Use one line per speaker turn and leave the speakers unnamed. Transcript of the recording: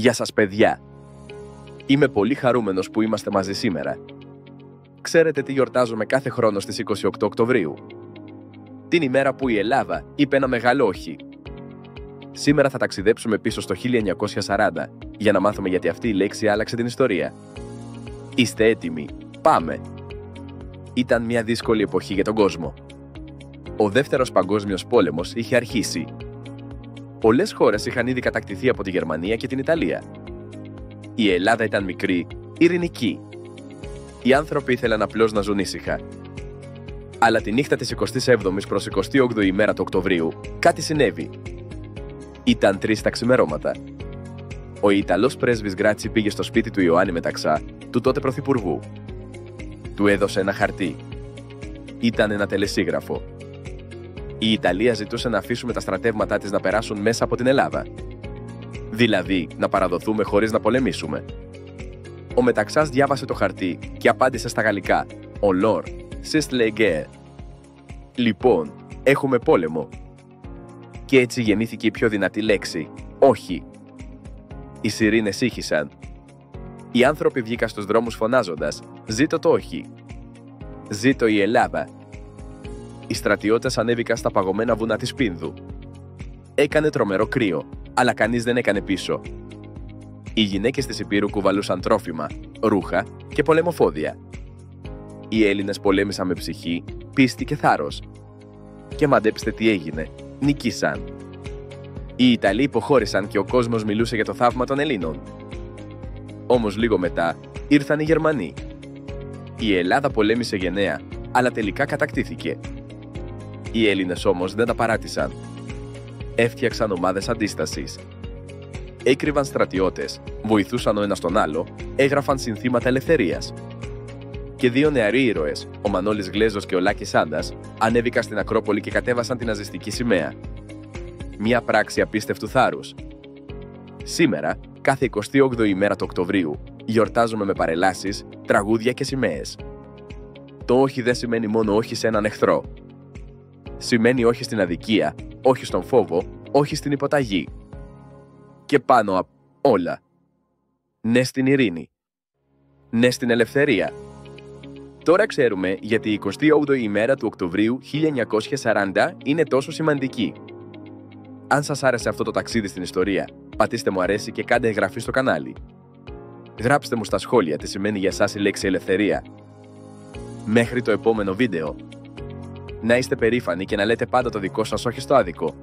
Γεια σας παιδιά! Είμαι πολύ χαρούμενος που είμαστε μαζί σήμερα. Ξέρετε τι γιορτάζουμε κάθε χρόνο στις 28 Οκτωβρίου? Την ημέρα που η Ελλάδα είπε ένα μεγάλο όχι. Σήμερα θα ταξιδέψουμε πίσω στο 1940 για να μάθουμε γιατί αυτή η λέξη άλλαξε την ιστορία. Είστε έτοιμοι? Πάμε! Ήταν μια δύσκολη εποχή για τον κόσμο. Ο Δεύτερος Παγκόσμιος Πόλεμος είχε αρχίσει. Πολλές χώρες είχαν ήδη κατακτηθεί από τη Γερμανία και την Ιταλία. Η Ελλάδα ήταν μικρή, ειρηνική. Οι άνθρωποι ήθελαν απλώς να ζουν ήσυχα. Αλλά τη νύχτα της 27ης προς 28η ημέρα του Οκτωβρίου, κάτι συνέβη. Ήταν 3 τα ξημερώματα. Ο Ιταλός πρέσβης Γκράτσι πήγε στο σπίτι του Ιωάννη Μεταξά, του τότε πρωθυπουργού. Του έδωσε ένα χαρτί. Ήταν ένα τελεσίγραφο. Η Ιταλία ζητούσε να αφήσουμε τα στρατεύματά της να περάσουν μέσα από την Ελλάδα. Δηλαδή, να παραδοθούμε χωρίς να πολεμήσουμε. Ο Μεταξάς διάβασε το χαρτί και απάντησε στα γαλλικά «On c'est la guerre». Λοιπόν, έχουμε πόλεμο. Και έτσι γεννήθηκε η πιο δυνατή λέξη «όχι». Οι σιρήνες ήχησαν. Οι άνθρωποι βγήκαν στους δρόμους φωνάζοντας «Ζήτω το όχι». «Ζήτω η Ελλάδα». Οι στρατιώτες ανέβηκαν στα παγωμένα βουνά της Πίνδου. Έκανε τρομερό κρύο, αλλά κανείς δεν έκανε πίσω. Οι γυναίκες της Υπήρου κουβαλούσαν τρόφιμα, ρούχα και πολεμοφόδια. Οι Έλληνες πολέμησαν με ψυχή, πίστη και θάρρος. Και μαντέψτε τι έγινε, νικήσαν. Οι Ιταλοί υποχώρησαν και ο κόσμος μιλούσε για το θαύμα των Ελλήνων. Όμως λίγο μετά ήρθαν οι Γερμανοί. Η Ελλάδα πολέμησε γενναία, αλλά τελικά κατακτήθηκε. Οι Έλληνες όμως δεν τα παράτησαν. Έφτιαξαν ομάδες αντίστασης. Έκρυβαν στρατιώτες, βοηθούσαν ο ένας τον άλλο, έγραφαν συνθήματα ελευθερίας. Και 2 νεαροί ήρωες, ο Μανώλης Γλέζος και ο Λάκης Άντας, ανέβηκαν στην Ακρόπολη και κατέβασαν την ναζιστική σημαία. Μια πράξη απίστευτου θάρρους. Σήμερα, κάθε 28η ημέρα του Οκτωβρίου, γιορτάζουμε με παρελάσεις, τραγούδια και σημαίες. Το όχι δεν σημαίνει μόνο όχι σε έναν εχθρό. Σημαίνει όχι στην αδικία, όχι στον φόβο, όχι στην υποταγή. Και πάνω απ' όλα, ναι στην ειρήνη. Ναι στην ελευθερία. Τώρα ξέρουμε γιατί η 28η ημέρα του Οκτωβρίου 1940 είναι τόσο σημαντική. Αν σας άρεσε αυτό το ταξίδι στην ιστορία, πατήστε μου αρέσει και κάντε εγγραφή στο κανάλι. Γράψτε μου στα σχόλια τι σημαίνει για σας η λέξη ελευθερία. Μέχρι το επόμενο βίντεο. Να είστε περήφανοι και να λέτε πάντα το δικό σας όχι στο άδικο.